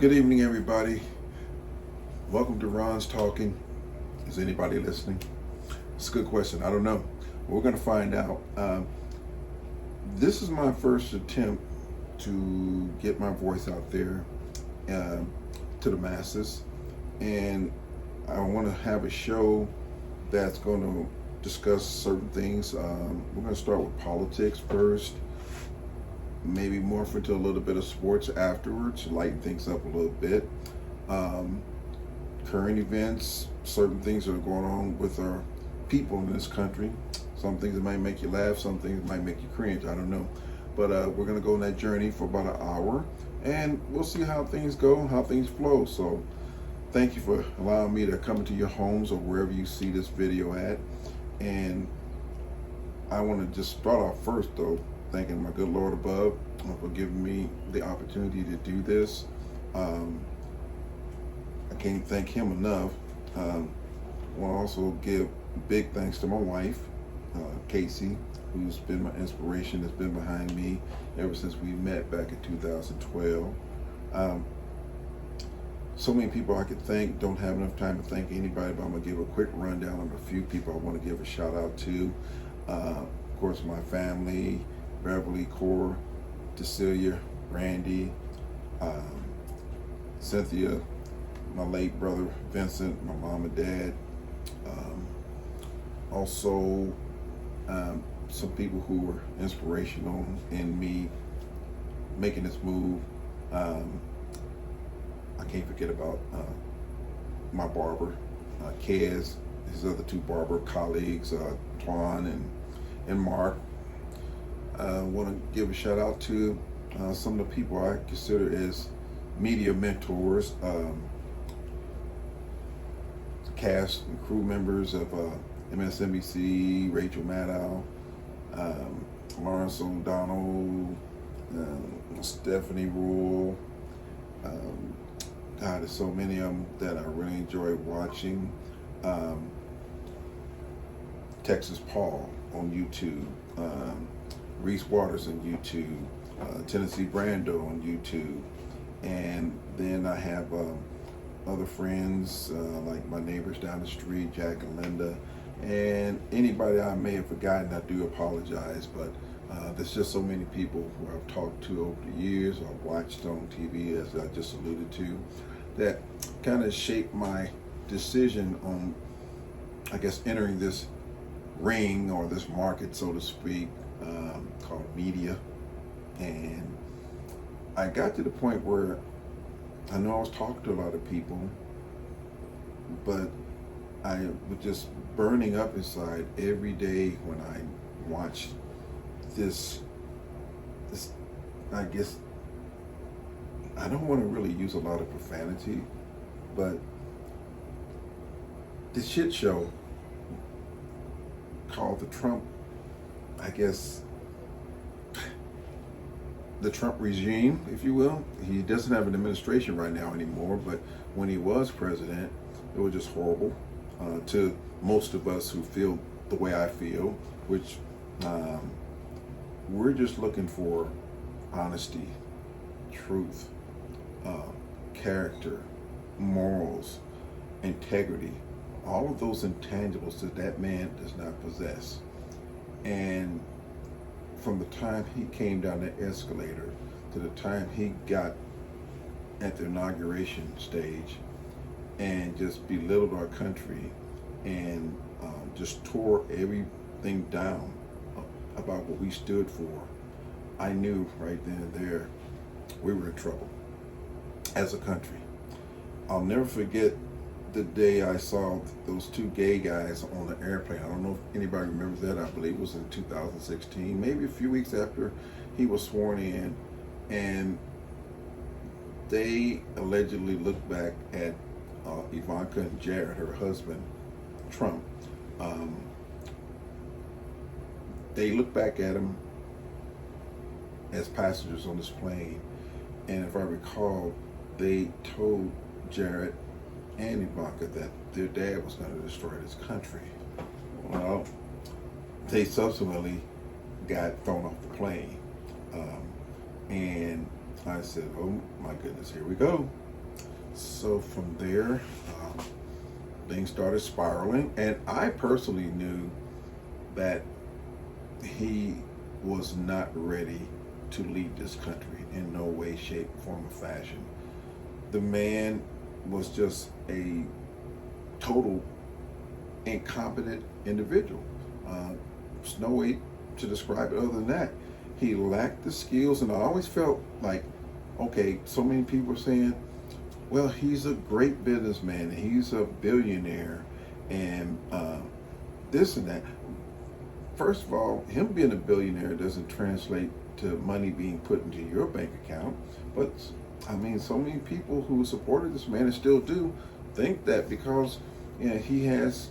Good evening, everybody. Welcome to Ron's Talking. Is anybody listening? It's a good question. I don't know. We're going to find out. This is my first attempt to get my voice out there to the masses, and I want to have a show that's going to discuss certain things. We're going to start with politics first, maybe morph into a little bit of sports afterwards, lighten things up a little bit. Current events, certain things that are going on with our people in this country. Some things that might make you laugh, some things that might make you cringe, I don't know. But we're going to go on that journey for about an hour, and we'll see how things go, how things flow. So thank you for allowing me to come into your homes or wherever you see this video at. And I want to just start off first, though, thanking my good Lord above for giving me the opportunity to do this. I can't thank him enough. I want to also give big thanks to my wife, Casey, who's been my inspiration, has been behind me ever since we met back in 2012. So many people I could thank, don't have enough time to thank anybody, but I'm going to give a quick rundown of a few people I want to give a shout out to. Of course, my family, Beverly, Core, Cecilia, Randy, Cynthia, my late brother Vincent, my mom and dad. Also, some people who were inspirational in me making this move. I can't forget about my barber, Kez, his other two barber colleagues, Twan and Mark. I want to give a shout out to some of the people I consider as media mentors, cast and crew members of MSNBC, Rachel Maddow, Lawrence O'Donnell, Stephanie Rule. God, there's so many of them that I really enjoy watching. Texas Paul on YouTube. Reese Waters on YouTube, Tennessee Brando on YouTube, and then I have other friends like my neighbors down the street, Jack and Linda, and anybody I may have forgotten, I do apologize, but there's just so many people who I've talked to over the years, I've watched on TV, as I just alluded to, that kind of shaped my decision on, I guess, entering this ring or this market, so to speak, called media. And I got to the point where I know I was talking to a lot of people, but I was just burning up inside every day when I watched this I guess, I don't want to really use a lot of profanity, but this shit show called the Trump, I guess, the Trump regime, if you will. He doesn't have an administration right now anymore, but when he was president, it was just horrible to most of us who feel the way I feel, which we're just looking for honesty, truth, character, morals, integrity, all of those intangibles that that man does not possess. And from the time he came down the escalator to the time he got at the inauguration stage and just belittled our country and just tore everything down about what we stood for, I knew right then and there we were in trouble as a country. I'll never forget the day I saw those two gay guys on the airplane. I don't know if anybody remembers that. I believe it was in 2016, maybe a few weeks after he was sworn in, and they allegedly looked back at Ivanka and Jared, her husband, Trump. They looked back at him as passengers on this plane, and if I recall, they told Jared and Ivanka that their dad was going to destroy this country. Well, they subsequently got thrown off the plane. And I said, oh my goodness, here we go. So from there, things started spiraling, and I personally knew that he was not ready to lead this country in no way, shape, form, or fashion. The man was just a total incompetent individual. There's no way to describe it other than that. He lacked the skills, and I always felt like, okay, so many people are saying, well, he's a great businessman, he's a billionaire, and this and that. First of all, him being a billionaire doesn't translate to money being put into your bank account. But I mean, so many people who supported this man and still do think that because he has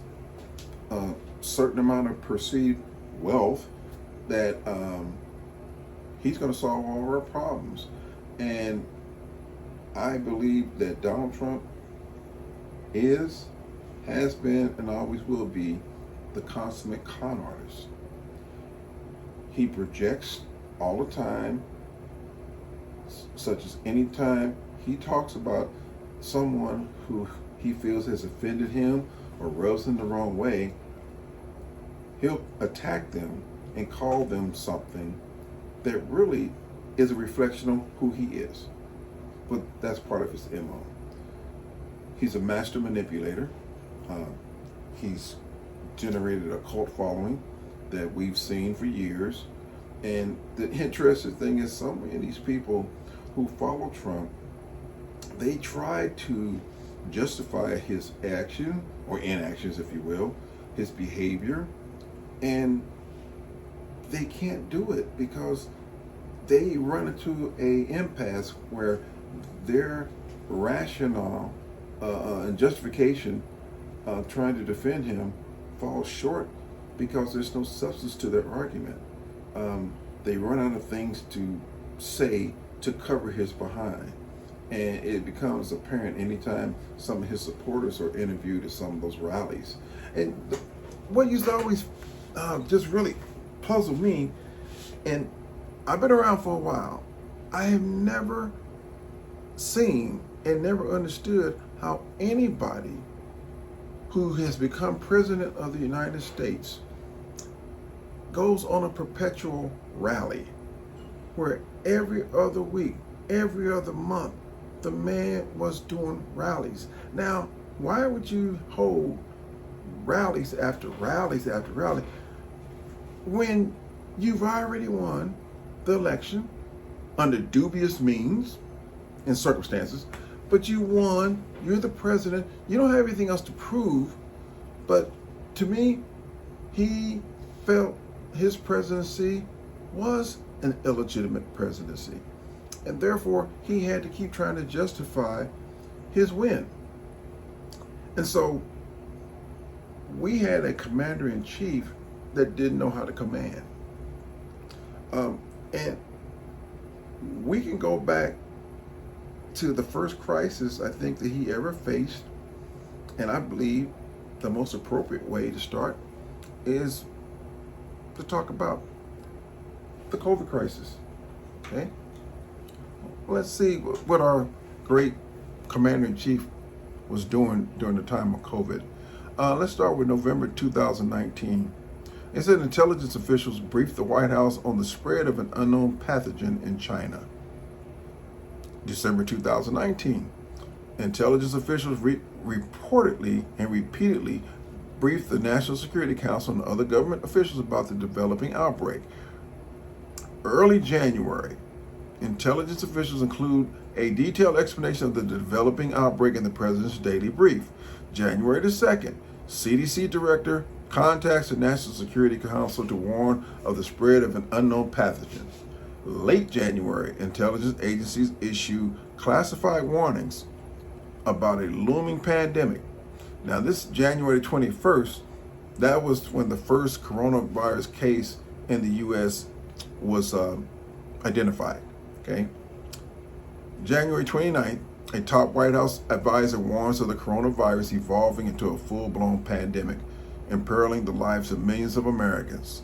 a certain amount of perceived wealth that he's going to solve all our problems. And I believe that Donald Trump has been, and always will be the consummate con artist. He projects all the time, such as anytime he talks about someone who he feels has offended him or rubs him the wrong way, he'll attack them and call them something that really is a reflection of who he is. But that's part of his MO. He's a master manipulator. He's generated a cult following that we've seen for years. And the interesting thing is, some of these people who follow Trump, they try to justify his action or inactions, if you will, his behavior, and they can't do it because they run into a impasse where their rationale and justification trying to defend him falls short because there's no substance to their argument. They run out of things to say to cover his behind. And it becomes apparent anytime some of his supporters are interviewed at some of those rallies. And what used to always just really puzzle me, and I've been around for a while, I have never seen and never understood how anybody who has become president of the United States goes on a perpetual rally where every other week, every other month, the man was doing rallies. Now, why would you hold rallies after rallies after rally when you've already won the election under dubious means and circumstances, but you won, you're the president, you don't have anything else to prove? But to me, he felt his presidency was an illegitimate presidency, and therefore he had to keep trying to justify his win. And so we had a commander-in-chief that didn't know how to command. And we can go back to the first crisis I think that he ever faced, and I believe the most appropriate way to start is to talk about the COVID crisis. Okay? Let's see what our great commander-in-chief was doing during the time of COVID. Let's start with November 2019. It said intelligence officials briefed the White House on the spread of an unknown pathogen in China. December 2019, intelligence officials reportedly and repeatedly briefed the National Security Council and other government officials about the developing outbreak. Early January, intelligence officials include a detailed explanation of the developing outbreak in the president's daily brief. January the 2nd, CDC director contacts the National Security Council to warn of the spread of an unknown pathogen. Late January, intelligence agencies issue classified warnings about a looming pandemic. Now, this January 21st, that was when the first coronavirus case in the U.S. was identified. Okay. January 29th, a top White House advisor warns of the coronavirus evolving into a full-blown pandemic, imperiling the lives of millions of Americans.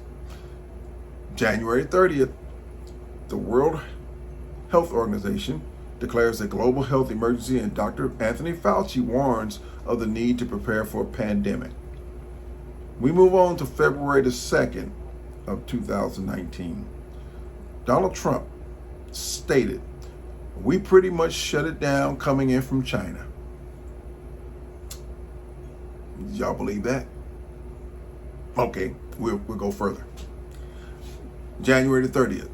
January 30th, the World Health Organization declares a global health emergency, and Dr. Anthony Fauci warns of the need to prepare for a pandemic. We move on to February the 2nd of 2019. Donald Trump stated, "We pretty much shut it down coming in from China." Y'all believe that? Okay, we'll go further. January the 30th.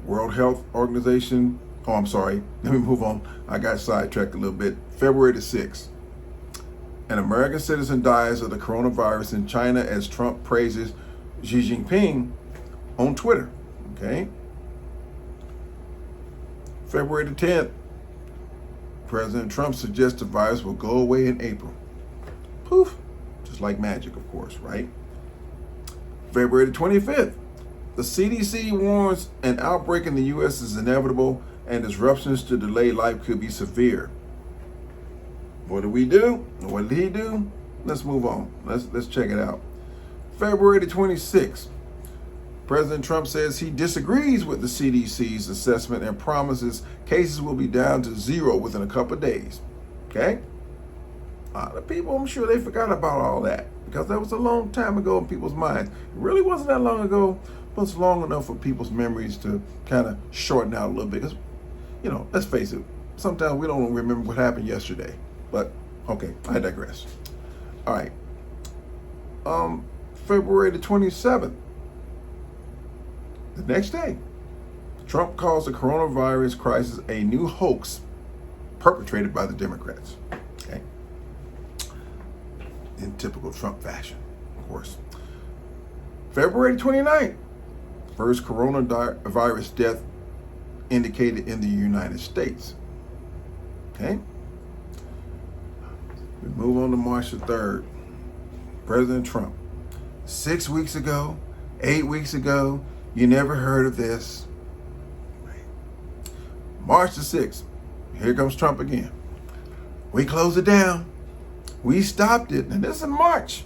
World Health Organization, let me move on. I got sidetracked a little bit. February the 6th. An American citizen dies of the coronavirus in China as Trump praises Xi Jinping on Twitter. Okay. February the 10th. President Trump suggests the virus will go away in April. Poof. Just like magic, of course, right? February the 25th. The CDC warns an outbreak in the U.S. is inevitable and disruptions to delayed life could be severe. What do we do? What did he do? Let's move on. Let's check it out. February the 26th. President Trump says he disagrees with the CDC's assessment and promises cases will be down to 0 within a couple of days. Okay? The people, I'm sure they forgot about all that because that was a long time ago in people's minds. It really wasn't that long ago, but it's long enough for people's memories to kind of shorten out a little bit. Because, let's face it, sometimes we don't remember what happened yesterday. But, okay, I digress. All right. February the 27th. The next day, Trump calls the coronavirus crisis a new hoax perpetrated by the Democrats. Okay. In typical Trump fashion, of course. February 29th, first coronavirus death indicated in the United States. Okay. We move on to March the 3rd. President Trump. 6 weeks ago, 8 weeks ago, you never heard of this. March the 6th. Here comes Trump again. We closed it down. We stopped it. And this is in March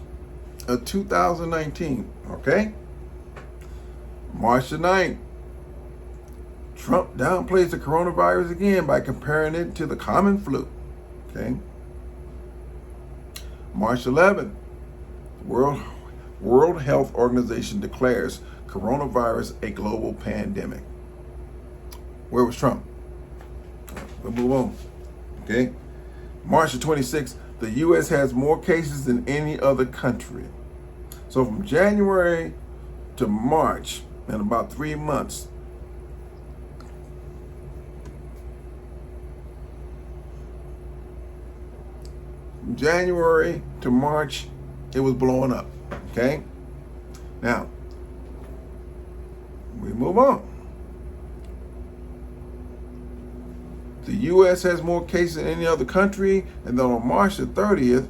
of 2019. Okay? March the 9th. Trump downplays the coronavirus again by comparing it to the common flu. Okay? March 11th. World Health Organization declares coronavirus a global pandemic. Where was Trump? We'll move on. Okay? March the 26th, the U.S. has more cases than any other country. So from January to March, in about 3 months, from January to March, it was blowing up. Okay? Now, we move on. The U.S. has more cases than any other country, and then on March the 30th,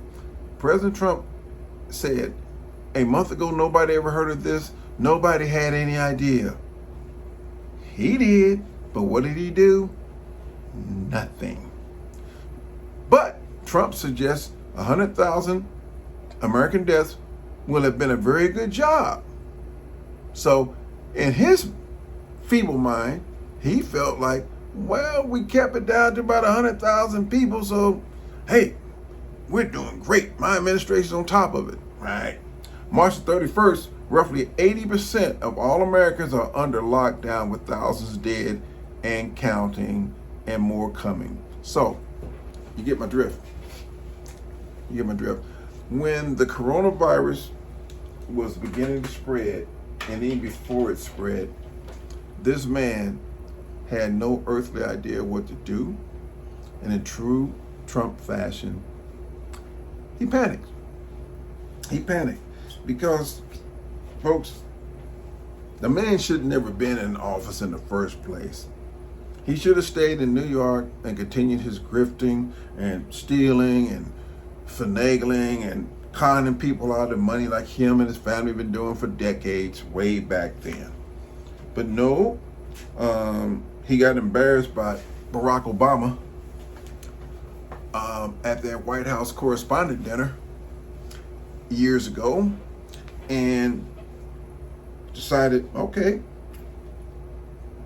President Trump said, a month ago, nobody ever heard of this. Nobody had any idea. He did, but what did he do? Nothing. But Trump suggests 100,000 American deaths will have been a very good job. So in his feeble mind, he felt like, well, we kept it down to about 100,000 people, so hey, we're doing great. My administration's on top of it, right? March 31st, roughly 80% of all Americans are under lockdown with thousands dead and counting and more coming. So, you get my drift. You get my drift. When the coronavirus was beginning to spread, and even before it spread, this man had no earthly idea what to do. And in true Trump fashion, he panicked. He panicked because, folks, the man should have never been in office in the first place. He should have stayed in New York and continued his grifting and stealing and finagling and conning people out of money like him and his family have been doing for decades, way back then. But no, he got embarrassed by Barack Obama at their White House correspondent dinner years ago, and decided, okay,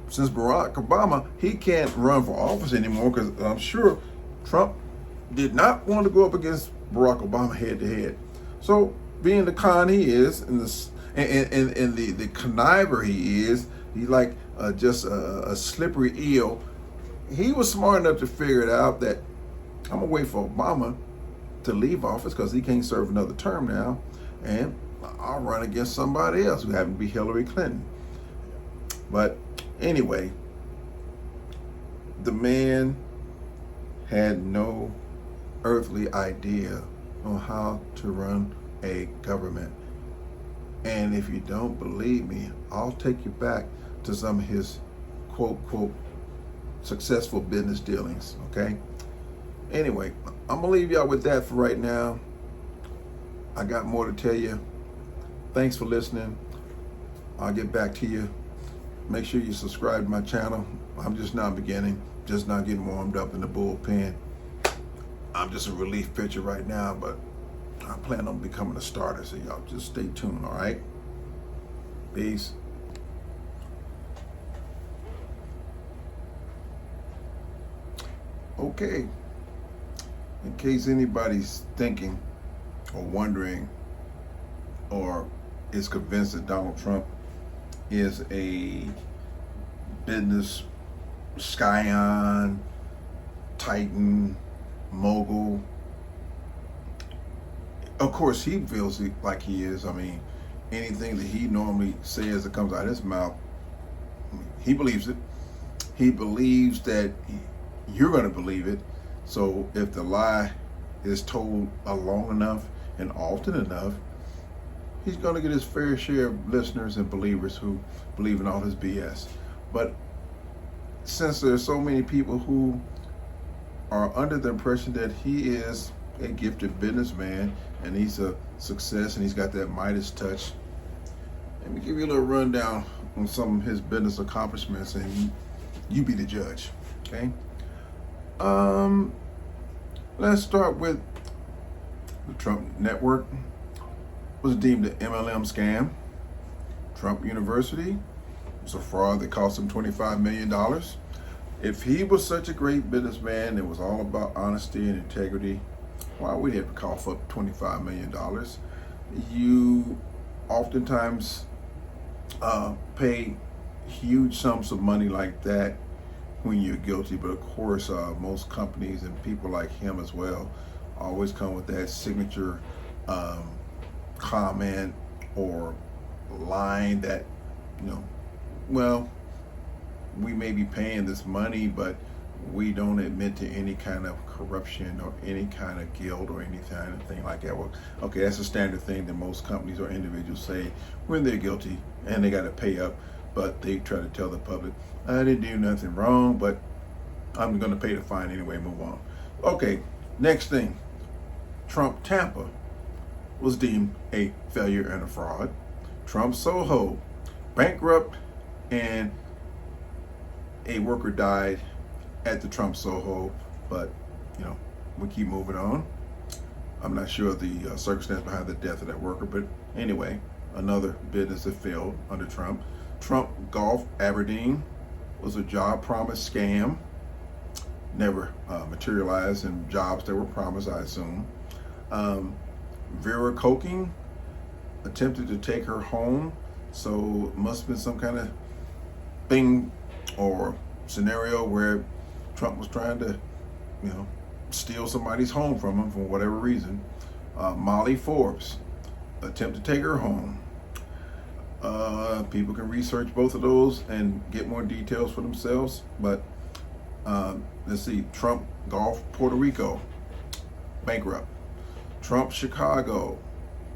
since Barack Obama, he can't run for office anymore because I'm sure Trump did not want to go up against Barack Obama head to head. So being the con he is, and the conniver he is, he's like just a slippery eel. He was smart enough to figure it out that I'm gonna wait for Obama to leave office because he can't serve another term now, and I'll run against somebody else who happened to be Hillary Clinton. But anyway, the man had no earthly idea on how to run a government. And if you don't believe me, I'll take you back to some of his quote, quote, successful business dealings, okay? Anyway, I'm gonna leave y'all with that for right now. I got more to tell you. Thanks for listening. I'll get back to you. Make sure you subscribe to my channel. I'm just now beginning, just now getting warmed up in the bullpen. I'm just a relief pitcher right now, but I plan on becoming a starter, so y'all just stay tuned, all right? Peace. Okay, in case anybody's thinking or wondering or is convinced that Donald Trump is a business scion, titan, mogul, of course he feels like he is. I mean, anything that he normally says that comes out of his mouth, he believes it. He believes that you're going to believe it. So if the lie is told long enough and often enough, he's going to get his fair share of listeners and believers who believe in all his BS. But since there's so many people who are under the impression that he is a gifted businessman and he's a success and he's got that Midas touch, let me give you a little rundown on some of his business accomplishments, and you be the judge, okay? Let's start with the Trump Network. Was deemed an MLM scam. Trump University was a fraud that cost him $25 million. If he was such a great businessman, it was all about honesty and integrity, why would he have to cough up $25 million? You oftentimes pay huge sums of money like that when you're guilty, but of course most companies and people like him as well always come with that signature comment or line that, you know, well, we may be paying this money, but we don't admit to any kind of corruption or any kind of guilt or any kind of thing like that. Well, okay, that's a standard thing that most companies or individuals say when they're guilty and they got to pay up, but they try to tell the public, I didn't do nothing wrong, but I'm going to pay the fine anyway, move on. Okay, next thing, Trump Tampa was deemed a failure and a fraud. Trump Soho, bankrupt, and a worker died at the Trump Soho, but you know, we keep moving on. I'm not sure the circumstance behind the death of that worker, but anyway, another business that failed under Trump. Trump Golf Aberdeen was a job promise scam, never materialized in jobs that were promised, I assume. Vera Coking attempted to take her home, so it must have been some kind of thing or scenario where Trump was trying to, you know, steal somebody's home from him for whatever reason. Molly Forbes attempted to take her home. People can research both of those and get more details for themselves, but let's see, Trump Golf Puerto Rico, bankrupt. Trump Chicago,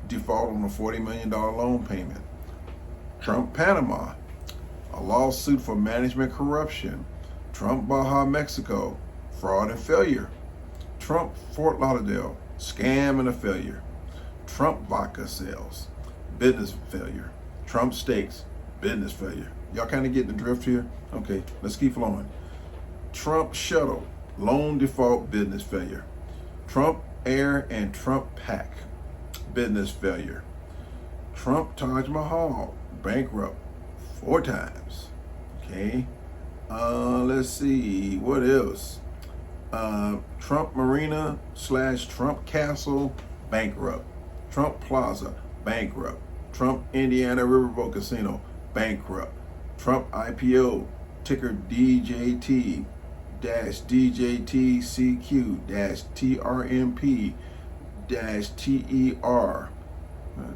default on a $40 million loan payment. Trump Panama, a lawsuit for management corruption. Trump Baja Mexico, fraud and failure. Trump Fort Lauderdale, scam and a failure. Trump vodka sales, business failure. Trump Steaks, business failure. Y'all kind of getting the drift here? Okay, let's keep flowing. Trump Shuttle, loan default, business failure. Trump Air and Trump Pack, business failure. Trump Taj Mahal, bankrupt 4 times. Okay, Let's see, what else? Trump Marina / Trump Castle, bankrupt. Trump Plaza, bankrupt. Trump Indiana Riverboat Casino, bankrupt. Trump IPO, ticker DJT DJTCQ TRMP TER.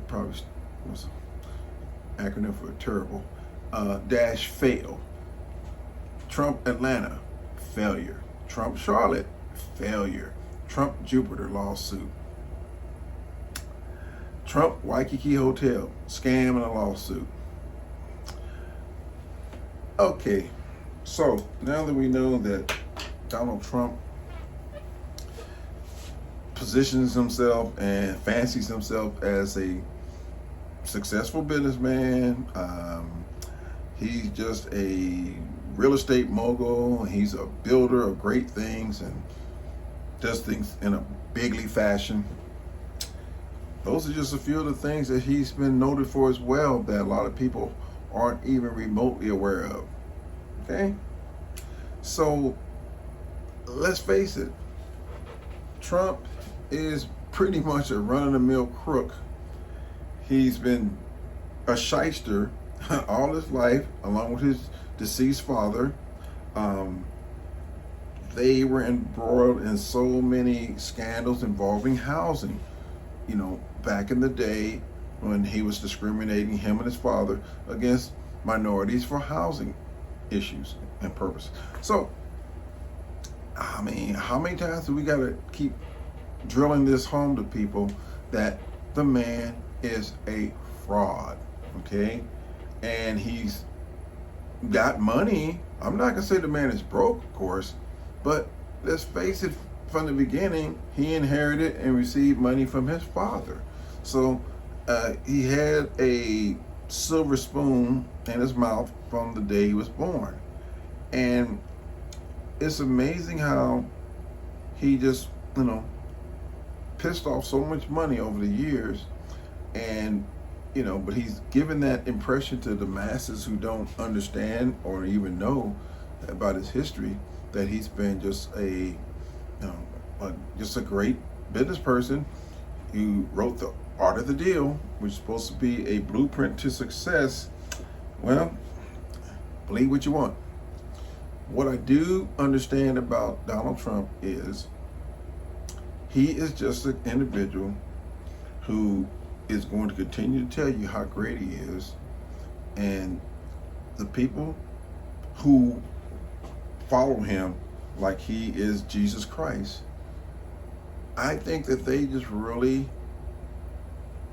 Probably was an acronym for terrible. Dash fail. Trump Atlanta, failure. Trump Charlotte, failure. Trump Jupiter lawsuit. Trump Waikiki Hotel, scam and a lawsuit. Okay, so now that we know that Donald Trump positions himself and fancies himself as a successful businessman, he's just a real estate mogul, he's a builder of great things and does things in a bigly fashion. Those are just a few of the things that he's been noted for as well that a lot of people aren't even remotely aware of. Okay? So let's face it, Trump is pretty much a run-of-the-mill crook. He's been a shyster all his life, along with his deceased father. They were embroiled in so many scandals involving housing. You know, back in the day when he was discriminating, him and his father, against minorities for housing issues and purposes. So, I mean, how many times do we got to keep drilling this home to people that the man is a fraud, okay? And he's got money. I'm not going to say the man is broke, of course, but let's face it, from the beginning, he inherited and received money from his father. So he had a silver spoon in his mouth from the day he was born. And it's amazing how he just, pissed off so much money over the years. And, but he's given that impression to the masses who don't understand or even know about his history, that he's been just a great business person who wrote The Art of the Deal, which is supposed to be a blueprint to success. Well, believe what you want. What I do understand about Donald Trump is he is just an individual who is going to continue to tell you how great he is, and the people who follow him like he is Jesus Christ, I think that they just really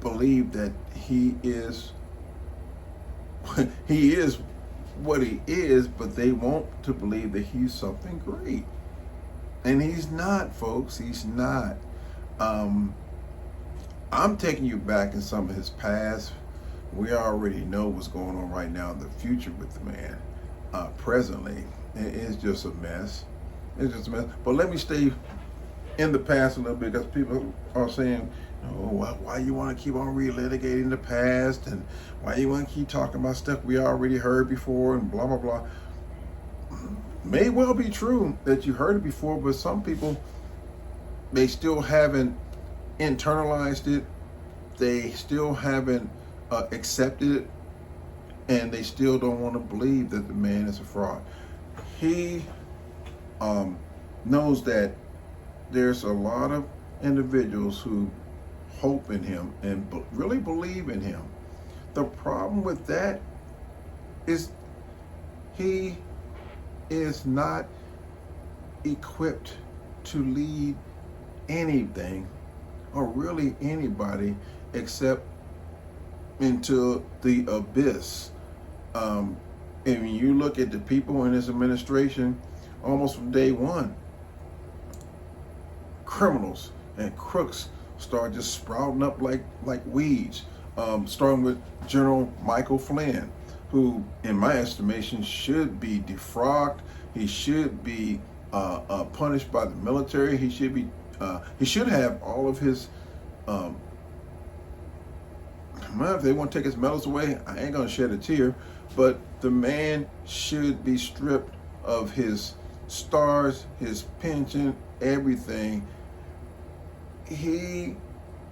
believe that he is what he is, but they want to believe that he's something great. And he's not, folks. He's not. I'm taking you back in some of his past. We already know what's going on right now in the future with the man. Presently, it's just a mess. It's just a mess. But let me stay in the past a little bit, because people are saying, why you want to keep on relitigating the past, and why you want to keep talking about stuff we already heard before, and blah, blah, blah. May well be true that you heard it before, but some people, they still haven't internalized it. They still haven't accepted it, and they still don't want to believe that the man is a fraud. He knows that there's a lot of individuals who hope in him and really believe in him. The problem with that is he is not equipped to lead anything, or really anybody, except into the abyss. And when you look at the people in his administration, almost from day one, criminals and crooks start just sprouting up like weeds. Starting with General Michael Flynn, who, in my estimation, should be defrocked. He should be punished by the military. He should have all of his. If they want to take his medals away, I ain't gonna shed a tear. But the man should be stripped of his stars, his pension, everything. He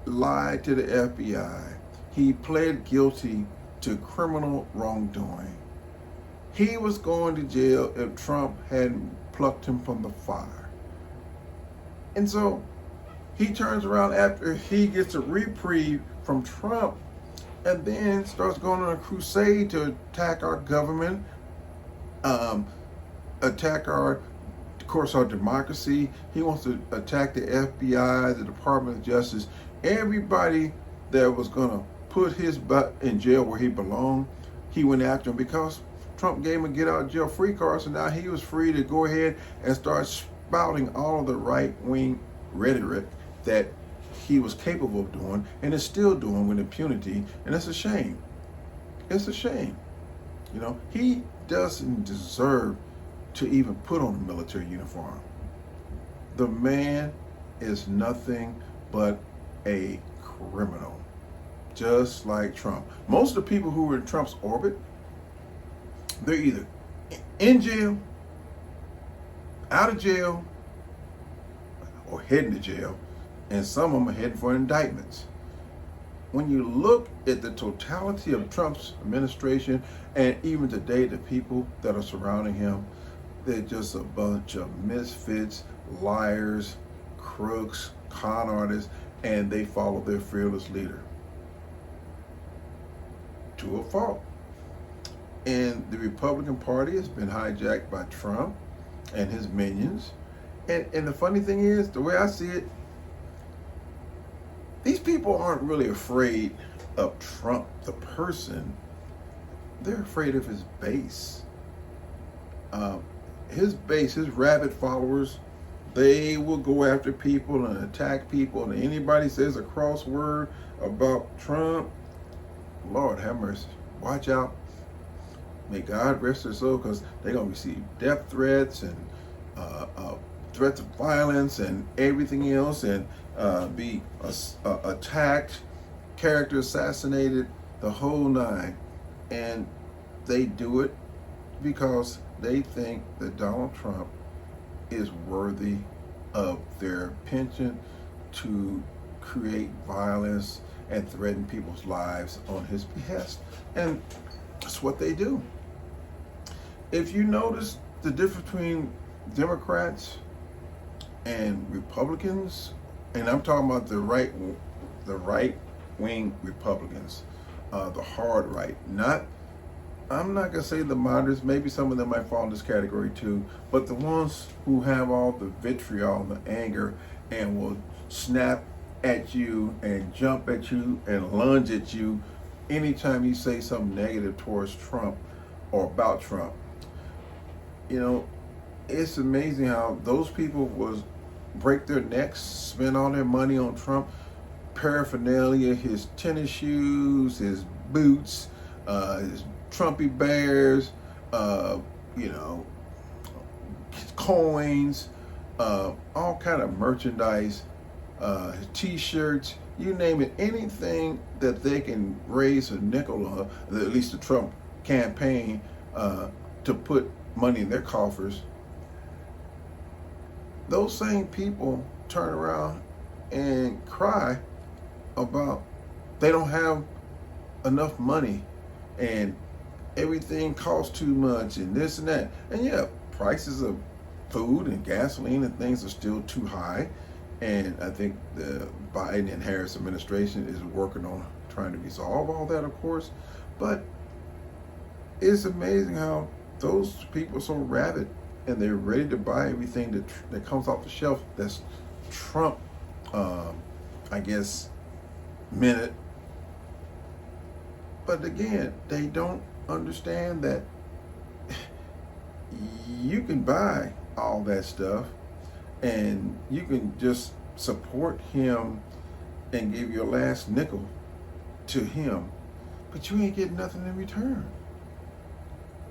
lied to the FBI. He pled guilty to criminal wrongdoing. He was going to jail if Trump hadn't plucked him from the fire. And so he turns around after he gets a reprieve from Trump and then starts going on a crusade to attack our government, attack our democracy. He wants to attack the FBI, the Department of Justice, everybody that was going to put his butt in jail where he belonged. He went after him because Trump gave him a get out of jail free card, so now he was free to go ahead and start spouting all of the right-wing rhetoric that he was capable of doing and is still doing with impunity, and it's a shame. It's a shame. You know, he doesn't deserve to even put on a military uniform. The man is nothing but a criminal, just like Trump. Most of the people who were in Trump's orbit, they're either in jail, out of jail, or heading to jail, and some of them are heading for indictments. When you look at the totality of Trump's administration, and even today the people that are surrounding him, they're just a bunch of misfits, liars, crooks, con artists, and they follow their fearless leader to a fault. And the Republican Party has been hijacked by Trump and his minions. And the funny thing is, the way I see it, these people aren't really afraid of Trump, the person. They're afraid of his base. His base, his rabid followers, they will go after people and attack people. And anybody says a cross word about Trump, Lord have mercy, watch out. May God rest their soul, because they're going to receive death threats and threats of violence and everything else, and be attacked, character assassinated, the whole nine. And they do it because they think that Donald Trump is worthy of their penchant to create violence and threaten people's lives on his behest. And that's what they do. If you notice the difference between Democrats and Republicans, and I'm talking about the right-wing Republicans, the hard right, I'm not going to say the moderates, maybe some of them might fall in this category too, but the ones who have all the vitriol and the anger and will snap at you and jump at you and lunge at you anytime you say something negative towards Trump or about Trump. You know, it's amazing how those people will break their necks, spend all their money on Trump paraphernalia, his tennis shoes, his boots, his Trumpy bears, coins, all kind of merchandise, t-shirts, you name it, anything that they can raise a nickel on, at least the Trump campaign, to put money in their coffers. Those same people turn around and cry about they don't have enough money and everything costs too much and this and that. And yeah, prices of food and gasoline and things are still too high. And I think the Biden and Harris administration is working on trying to resolve all that, of course. But it's amazing how those people are so rabid and they're ready to buy everything that comes off the shelf that's Trump, minute. But again, they don't understand that you can buy all that stuff and you can just support him and give your last nickel to him, but you ain't getting nothing in return.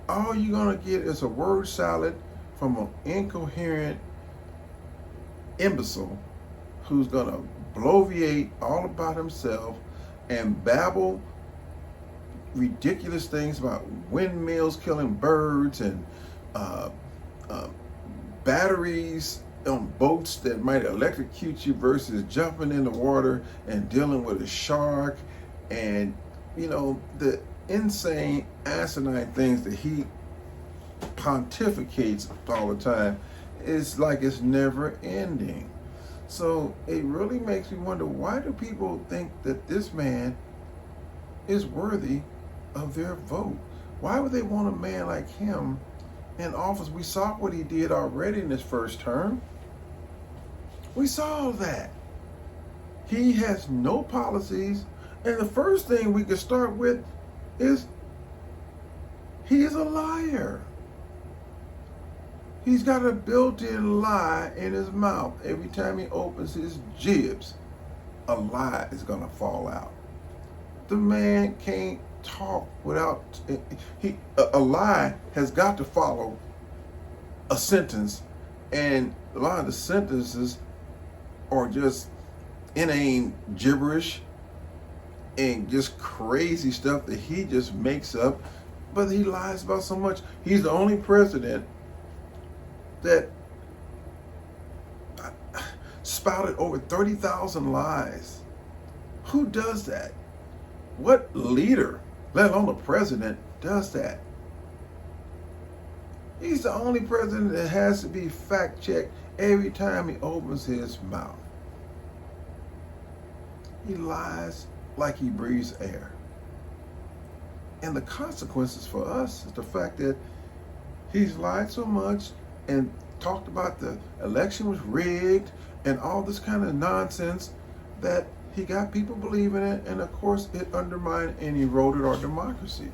All you're gonna get is a word salad from an incoherent imbecile who's gonna bloviate all about himself and babble ridiculous things about windmills killing birds and batteries on boats that might electrocute you versus jumping in the water and dealing with a shark, and the insane asinine things that he pontificates all the time. It's like it's never ending. So it really makes me wonder, why do people think that this man is worthy of their vote? Why would they want a man like him in office? We saw what he did already in his first term. We saw that. He has no policies, and the first thing we could start with is he is a liar. He's got a built-in lie in his mouth. Every time he opens his jibs, a lie is going to fall out. The man can't talk without, a lie has got to follow a sentence, and a lot of the sentences are just inane gibberish and just crazy stuff that he just makes up, but he lies about so much. He's the only president that spouted over 30,000 lies. Who does that? What leader, let alone a president, does that? He's the only president that has to be fact-checked every time he opens his mouth. He lies like he breathes air. And the consequences for us is the fact that he's lied so much and talked about the election was rigged and all this kind of nonsense that he got people believing it, and of course it undermined and eroded our democracy.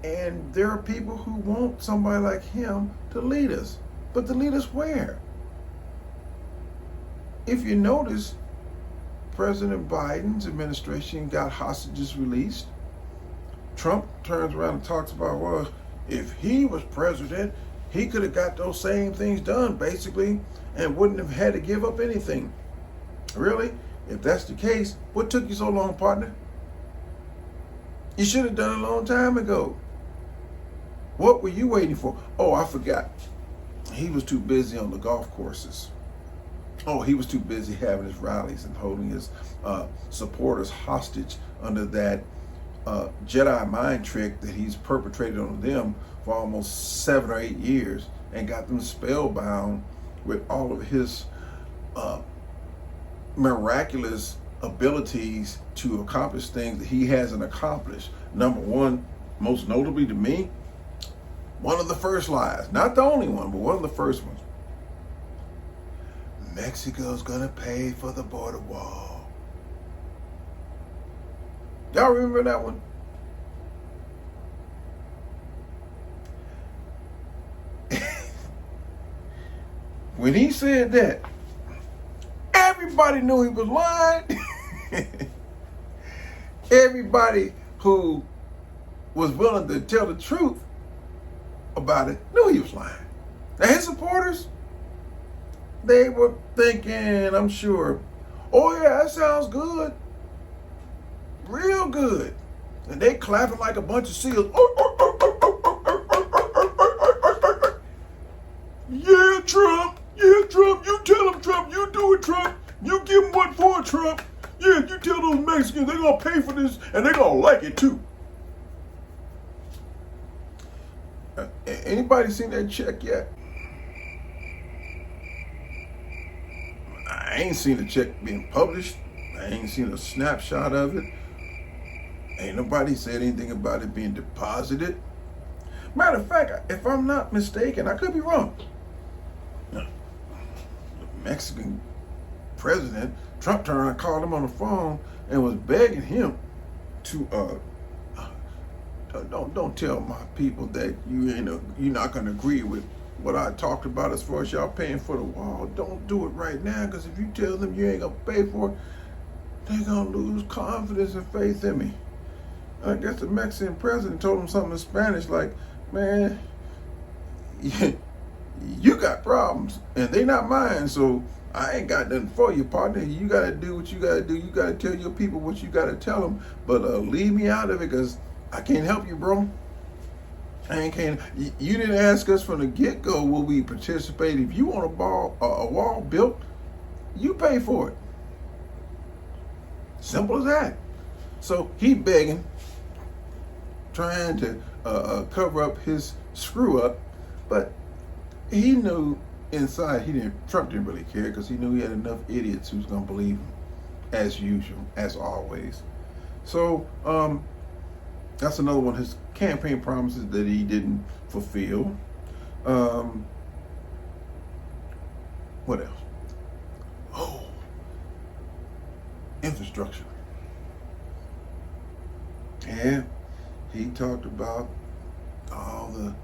And there are people who want somebody like him to lead us. But to lead us where? If you notice, President Biden's administration got hostages released. Trump turns around and talks about, well, if he was president, he could have got those same things done, basically, and wouldn't have had to give up anything. Really? If that's the case, what took you so long, partner? You should have done it a long time ago. What were you waiting for? Oh, I forgot. He was too busy on the golf courses. Oh, he was too busy having his rallies and holding his supporters hostage under that Jedi mind trick that he's perpetrated on them for almost 7 or 8 years, and got them spellbound with all of his miraculous abilities to accomplish things that he hasn't accomplished. Number one, most notably to me, one of the first lies, not the only one, but one of the first ones. Mexico's gonna pay for the border wall. Y'all remember that one? When he said that, everybody knew he was lying. Everybody who was willing to tell the truth about it knew he was lying. Now his supporters, they were thinking, I'm sure, oh yeah, that sounds good. Real good. And they clapping like a bunch of seals. Yeah, Trump. Yeah, Trump. You tell him, Trump. You do it, Trump. You give him what for, Trump. Yeah, you tell those Mexicans they're going to pay for this and they're going to like it too. Anybody seen that check yet? I ain't seen the check being published. I ain't seen a snapshot of it. Ain't nobody said anything about it being deposited. Matter of fact, if I'm not mistaken, I could be wrong. The Mexican president, Trump, turned around and called him on the phone and was begging him to don't tell my people that you're not gonna agree with what I talked about as far as y'all paying for the wall. Don't do it right now, because if you tell them you ain't gonna pay for it, they're gonna lose confidence and faith in me. I guess the Mexican president told him something in Spanish like, man, you got problems and they not mine, so I ain't got nothing for you, partner. You gotta do what you gotta do. You gotta tell your people what you gotta tell them, but leave me out of it because I can't help you, bro. And you didn't ask us from the get-go will we participate. If you want a wall built, you pay for it. Simple as that. So he begging, trying to cover up his screw up, but he knew inside Trump didn't really care, because he knew he had enough idiots who's gonna believe him, as usual, as always. So that's another one of his campaign promises that he didn't fulfill. What else? Oh, infrastructure. And he talked about all the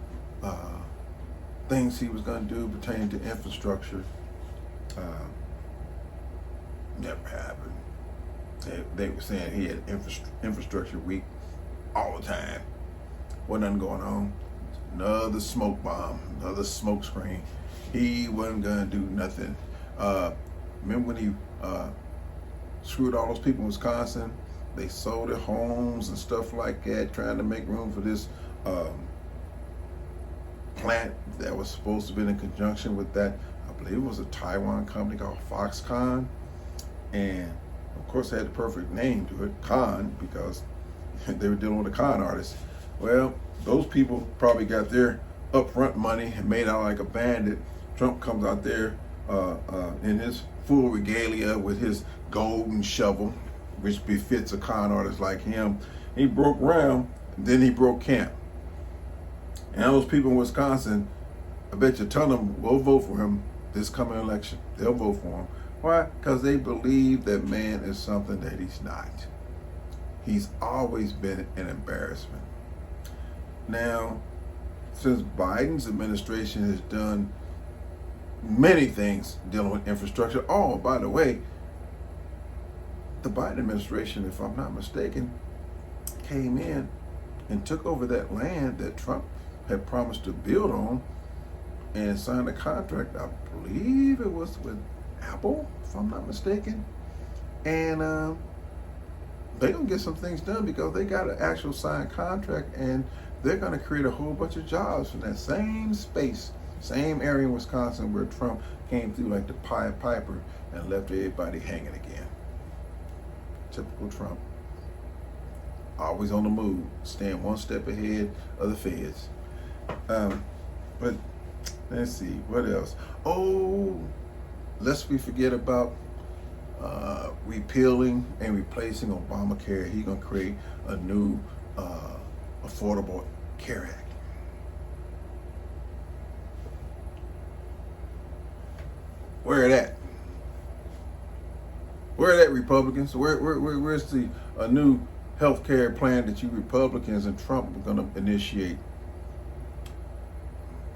things he was going to do pertaining to infrastructure. Never happened. They were saying he had infrastructure week all the time. Wasn't nothing going on. Another smoke bomb, another smoke screen. He wasn't going to do nothing. Remember when he screwed all those people in Wisconsin? They sold their homes and stuff like that, trying to make room for this plant that was supposed to be in conjunction with that. I believe it was a Taiwan company called Foxconn. And of course, they had the perfect name to it, Con, because they were dealing with a con artist. Well, those people probably got their upfront money and made out like a bandit. Trump comes out there in his full regalia with his golden shovel, which befits a con artist like him. He broke ground, and then he broke camp. And those people in Wisconsin, I bet you a ton of them will vote for him this coming election. They'll vote for him. Why? Because they believe that man is something that he's not. He's always been an embarrassment. Now, since Biden's administration has done many things dealing with infrastructure. Oh, by the way, the Biden administration, if I'm not mistaken, came in and took over that land that Trump had promised to build on and signed a contract. I believe it was with Apple, if I'm not mistaken. And they're going to get some things done because they got an actual signed contract, and they're going to create a whole bunch of jobs from that same space, same area in Wisconsin where Trump came through like the Pied Piper and left everybody hanging again. Typical Trump. Always on the move, staying one step ahead of the feds. But let's see, what else? Oh, lest we forget about repealing and replacing Obamacare. He's going to create a new Affordable Care Act. Where are that? Where are that, Republicans? Where's the new health care plan that you Republicans and Trump are going to initiate?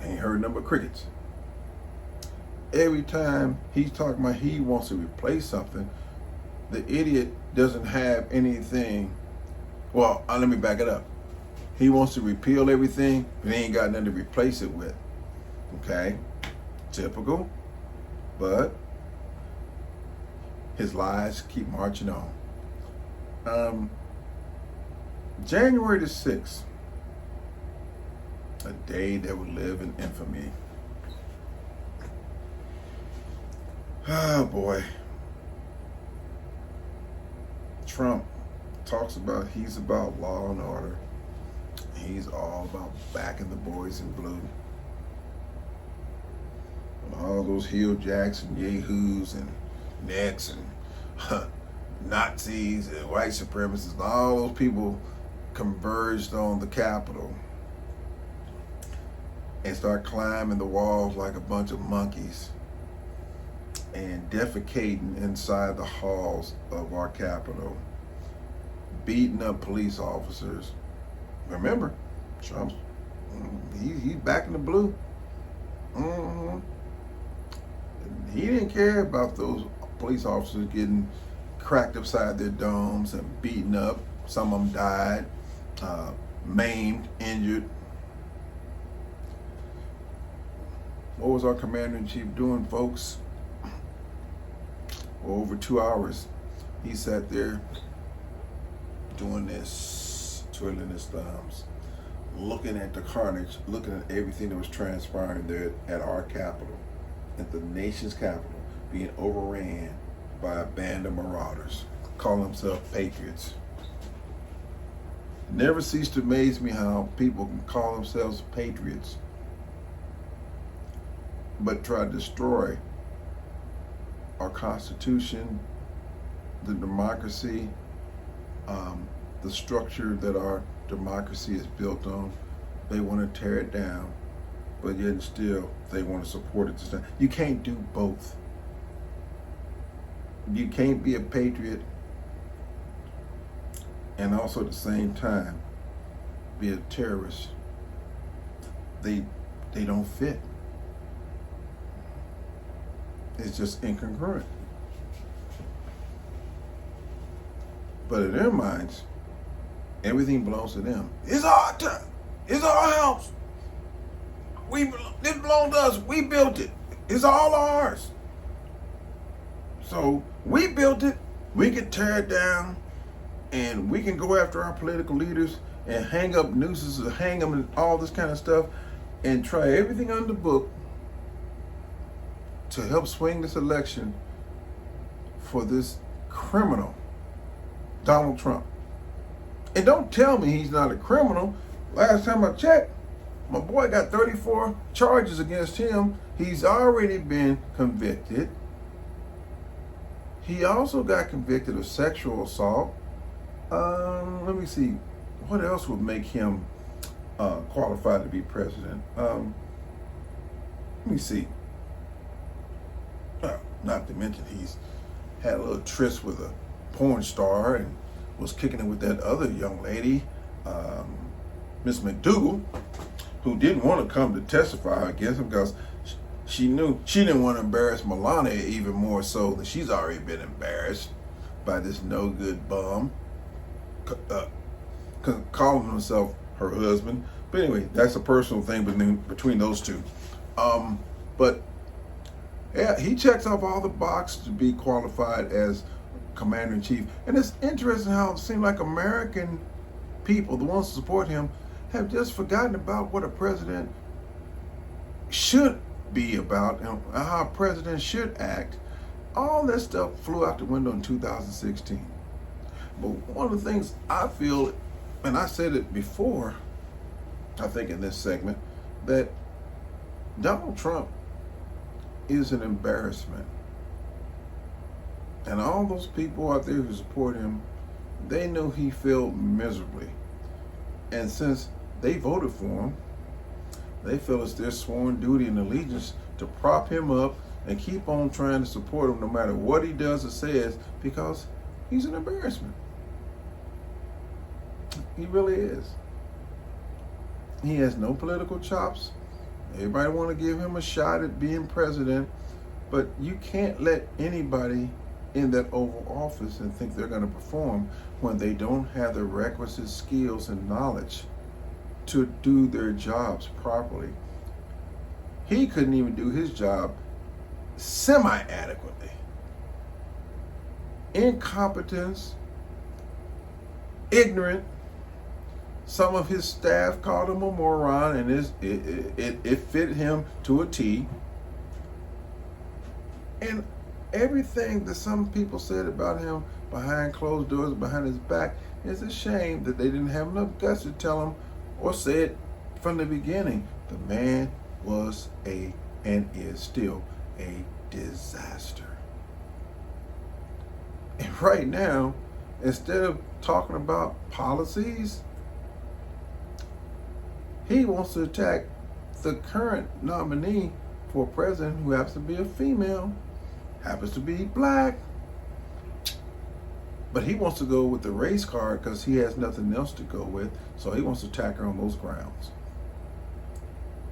Ain't heard nothing but crickets. Every time he's talking about he wants to replace something, the idiot doesn't have anything. Well, let me back it up. He wants to repeal everything, but he ain't got nothing to replace it with. Okay? Typical. But his lies keep marching on. January the 6th, a day that would live in infamy. Oh boy. Trump talks about he's about law and order. He's all about backing the boys in blue. And all those heel jacks and yahoos and necks and Nazis and white supremacists and all those people converged on the Capitol and start climbing the walls like a bunch of monkeys and defecating inside the halls of our Capitol, beating up police officers. Remember, Trump's he's back in the blue. He didn't care about those police officers getting cracked upside their domes and beaten up. Some of them died, maimed, injured. What was our commander-in-chief doing, folks? For over 2 hours, he sat there doing this, twiddling his thumbs, looking at the carnage, looking at everything that was transpiring there at our capital, at the nation's capital, being overran by a band of marauders, calling themselves patriots. It never ceased to amaze me how people can call themselves patriots, but try to destroy our Constitution, the democracy, the structure that our democracy is built on. They want to tear it down, but yet still they want to support it. You can't do both. You can't be a patriot and also at the same time be a terrorist. They don't fit. It's just incongruent. But in their minds, everything belongs to them. It's our time. It's our house. This belongs to us. We built it. It's all ours. So we built it. We can tear it down, and we can go after our political leaders and hang up nooses or hang them and all this kind of stuff, and try everything on the book to help swing this election for this criminal, Donald Trump. And don't tell me he's not a criminal. Last time I checked, my boy got 34 charges against him. He's already been convicted. He also got convicted of sexual assault. Let me see. What else would make him qualified to be president? Let me see. Not to mention he's had a little tryst with a porn star and was kicking it with that other young lady, Miss McDougal, who didn't want to come to testify against him because she knew she didn't want to embarrass Melania even more so than she's already been embarrassed by this no good bum calling himself her husband. But anyway, that's a personal thing between those two. But yeah, he checks off all the boxes to be qualified as commander-in-chief. And it's interesting how it seems like American people, the ones who support him, have just forgotten about what a president should be about and how a president should act. All that stuff flew out the window in 2016. But one of the things I feel, and I said it before, I think in this segment, that Donald Trump is an embarrassment. And all those people out there who support him, they know he failed miserably. And since they voted for him, they feel it's their sworn duty and allegiance to prop him up and keep on trying to support him no matter what he does or says, because he's an embarrassment. He really is. He has no political chops. Everybody want to give him a shot at being president, but you can't let anybody in that Oval Office and think they're going to perform when they don't have the requisite skills and knowledge to do their jobs properly. He couldn't even do his job semi-adequately. Incompetence, ignorant. Some of his staff called him a moron, and it fit him to a T. And everything that some people said about him behind closed doors, behind his back, it's a shame that they didn't have enough guts to tell him or say it from the beginning. The man was and is still a disaster. And right now, instead of talking about policies, he wants to attack the current nominee for president, who happens to be a female, happens to be black, but he wants to go with the race card because he has nothing else to go with, so he wants to attack her on those grounds.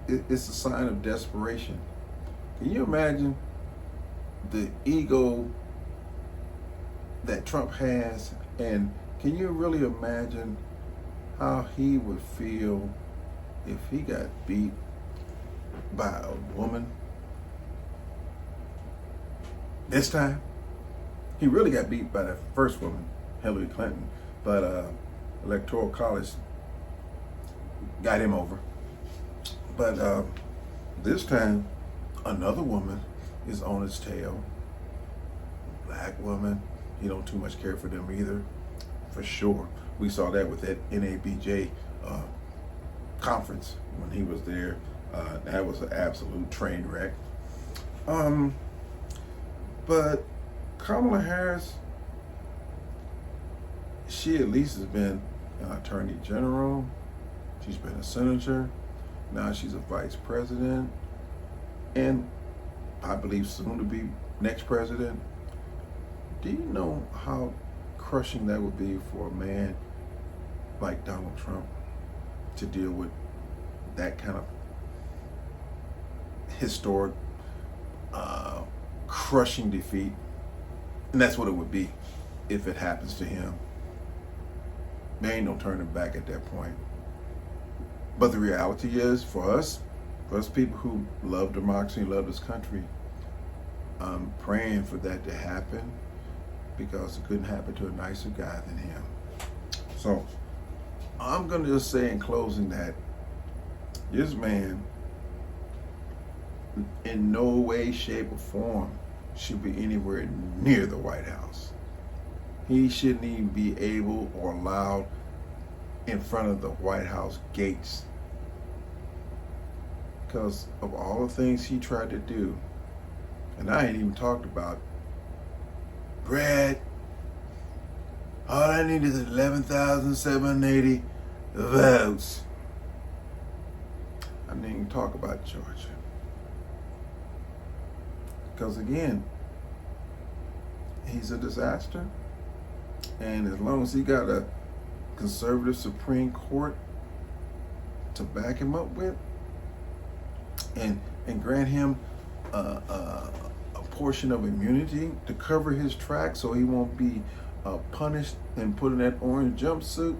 It's a sign of desperation. Can you imagine the ego that Trump has, and can you really imagine how he would feel if he got beat by a woman? This time, he really got beat by the first woman, Hillary Clinton, but Electoral College got him over. But this time, another woman is on his tail. Black woman, he don't too much care for them either, for sure. We saw that with that NABJ conference when he was there. That was an absolute train wreck. But Kamala Harris, she at least has been an attorney general. She's been a senator. Now she's a vice president. And I believe soon to be next president. Do you know how crushing that would be for a man like Donald Trump to deal with that kind of historic, crushing defeat? And that's what it would be if it happens to him. There ain't no turning back at that point. But the reality is, for us people who love democracy, love this country, I'm praying for that to happen, because it couldn't happen to a nicer guy than him. So I'm going to just say in closing that this man in no way, shape, or form should be anywhere near the White House. He shouldn't even be able or allowed in front of the White House gates, because of all the things he tried to do. And I ain't even talked about, Brad, all I need is 11,780 votes. I didn't even talk about Georgia. Because again, he's a disaster. And as long as he got a conservative Supreme Court to back him up with, and grant him a portion of immunity to cover his tracks so he won't be punished and put in that orange jumpsuit,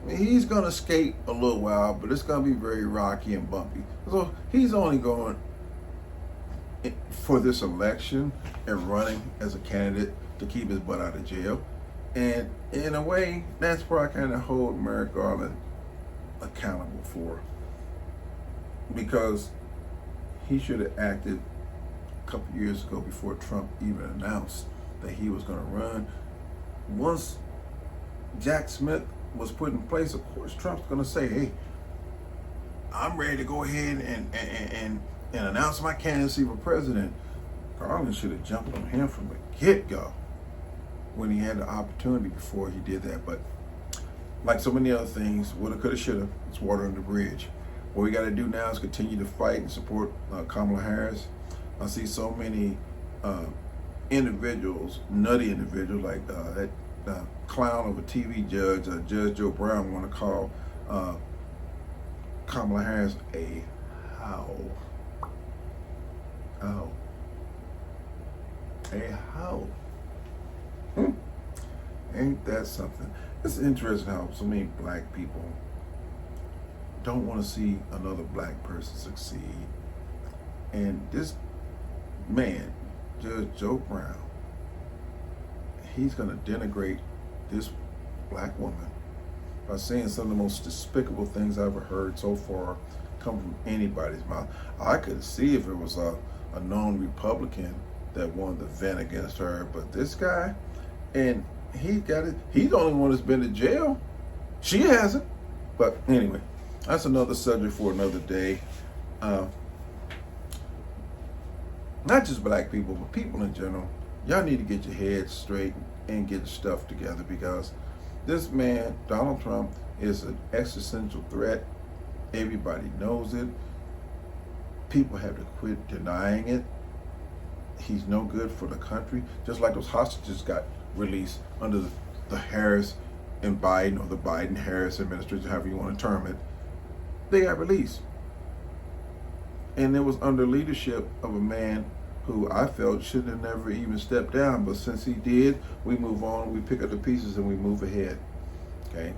he's gonna skate a little while, but it's gonna be very rocky and bumpy. So he's only going for this election and running as a candidate to keep his butt out of jail. And in a way, that's where I kind of hold Merrick Garland accountable for, because he should have acted a couple years ago before Trump even announced that he was going to run. Once Jack Smith was put in place, of course, Trump's going to say, hey, I'm ready to go ahead and announce my candidacy for president. Garland should have jumped on him from the get-go when he had the opportunity before he did that. But like so many other things, woulda, coulda, shoulda, it's water under the bridge. What we got to do now is continue to fight and support Kamala Harris. I see so many individuals, nutty individuals, like that clown of a TV judge, Judge Joe Brown, want to call Kamala Harris a hoe. A hoe. Ain't that something? It's interesting how so many black people don't want to see another black person succeed. And this man, Judge Joe Brown, he's going to denigrate this black woman by saying some of the most despicable things I've ever heard so far come from anybody's mouth. I could see if it was a known Republican that wanted to vent against her, but this guy, and he got it. He's the only one that's been to jail. She hasn't. But anyway, that's another subject for another day. Not just black people, but people in general. Y'all need to get your heads straight and get your stuff together, because this man, Donald Trump, is an existential threat. Everybody knows it. People have to quit denying it. He's no good for the country. Just like those hostages got released under the Harris and Biden, or the Biden-Harris administration, however you want to term it. They got released. And it was under leadership of a man who I felt should have never even stepped down. But since he did, we move on, we pick up the pieces, and we move ahead. Okay?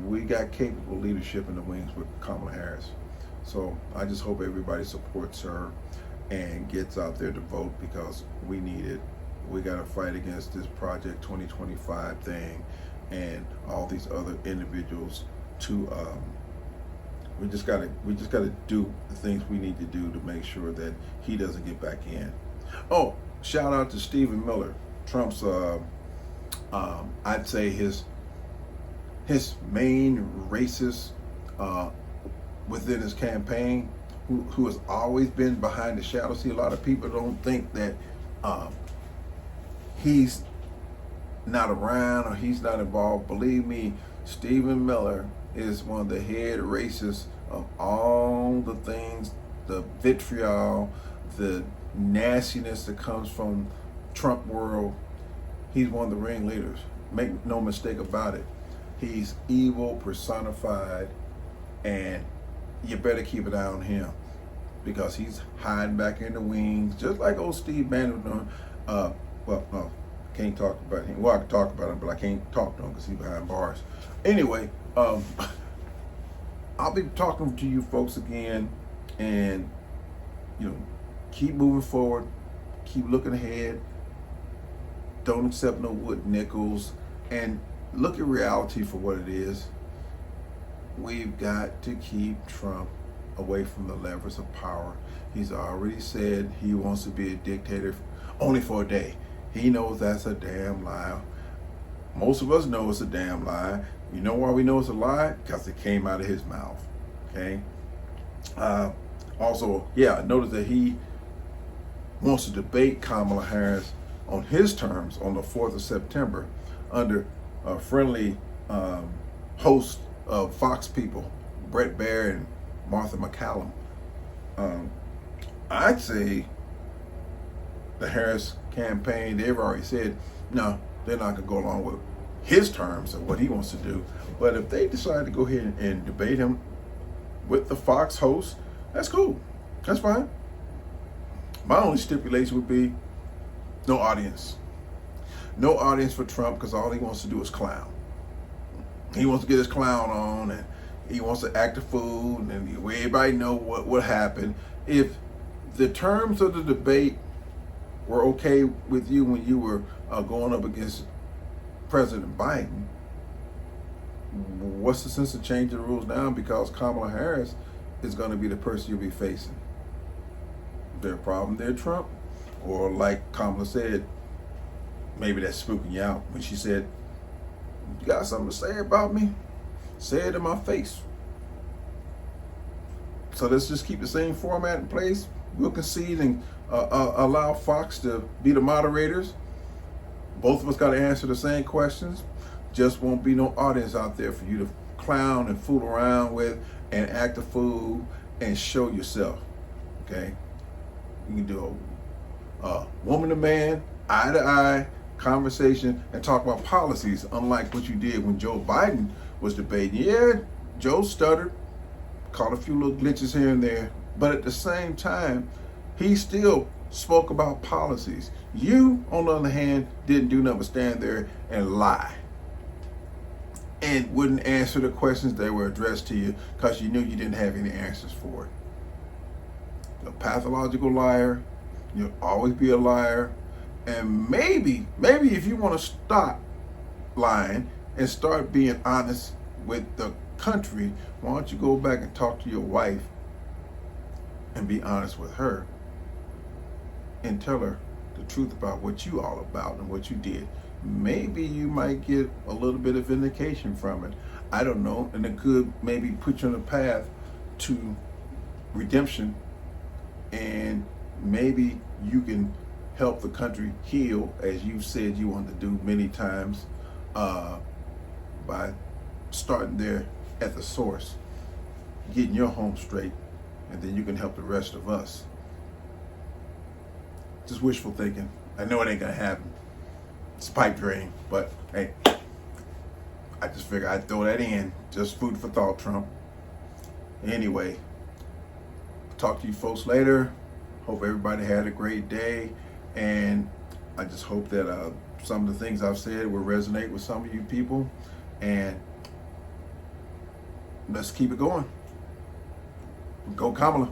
We got capable leadership in the wings with Kamala Harris. So I just hope everybody supports her and gets out there to vote, because we need it. We got to fight against this Project 2025 thing and all these other individuals to we just gotta do the things we need to do to make sure that he doesn't get back in. Oh, shout out to Stephen Miller, Trump's I'd say his main racist within his campaign, who has always been behind the shadows. See, a lot of people don't think that he's not around or he's not involved. Believe me, Stephen Miller is one of the head racists of all the things, the vitriol, the nastiness that comes from Trump world. He's one of the ringleaders. Make no mistake about it. He's evil personified, and you better keep an eye on him because he's hiding back in the wings, just like old Steve Bannon. Can't talk about him. Well, I can talk about him, but I can't talk to him because he's behind bars. Anyway, I'll be talking to you folks again, and keep moving forward, keep looking ahead. Don't accept no wood nickels, and look at reality for what it is. We've got to keep Trump away from the levers of power. He's already said he wants to be a dictator only for a day. He knows that's a damn lie. Most of us know it's a damn lie. You know why we know it's a lie? Because it came out of his mouth. Okay. Also, notice that he wants to debate Kamala Harris on his terms on the 4th of September under a friendly host of Fox people, Brett Baer and Martha McCallum. I'd say the Harris campaign, they've already said, no, they're not going to go along with his terms of what he wants to do. But if they decide to go ahead and debate him with the Fox host, that's cool. That's fine. My only stipulation would be no audience. No audience for Trump, because all he wants to do is clown. He wants to get his clown on, and he wants to act a fool, and everybody know what happened. If the terms of the debate were okay with you when you were going up against President Biden, what's the sense of changing the rules now? Because Kamala Harris is going to be the person you'll be facing. Their problem there, Trump? Or like Kamala said, maybe that's spooking you out when she said, you got something to say about me? Say it in my face. So let's just keep the same format in place. We'll concede and allow Fox to be the moderators. Both of us got to answer the same questions. Just won't be no audience out there for you to clown and fool around with and act a fool and show yourself. Okay? You can do a woman to man, eye to eye conversation and talk about policies, unlike what you did when Joe Biden was debating. Yeah, Joe stuttered, caught a few little glitches here and there, but at the same time, he still spoke about policies. You, on the other hand, didn't do nothing but stand there and lie and wouldn't answer the questions that were addressed to you because you knew you didn't have any answers for it. A pathological liar. You'll always be a liar. And maybe if you want to stop lying and start being honest with the country, why don't you go back and talk to your wife and be honest with her and tell her the truth about what you all about and what you did. Maybe you might get a little bit of vindication from it. I don't know. And it could maybe put you on a path to redemption, and maybe you can help the country heal, as you've said you want to do many times, by starting there at the source, getting your home straight, and then you can help the rest of us. Just wishful thinking. I know it ain't gonna happen. It's a pipe dream, but hey, I just figured I'd throw that in. Just food for thought, Trump. Anyway, talk to you folks later. Hope everybody had a great day. And I just hope that some of the things I've said will resonate with some of you people. And let's keep it going. Go Kamala.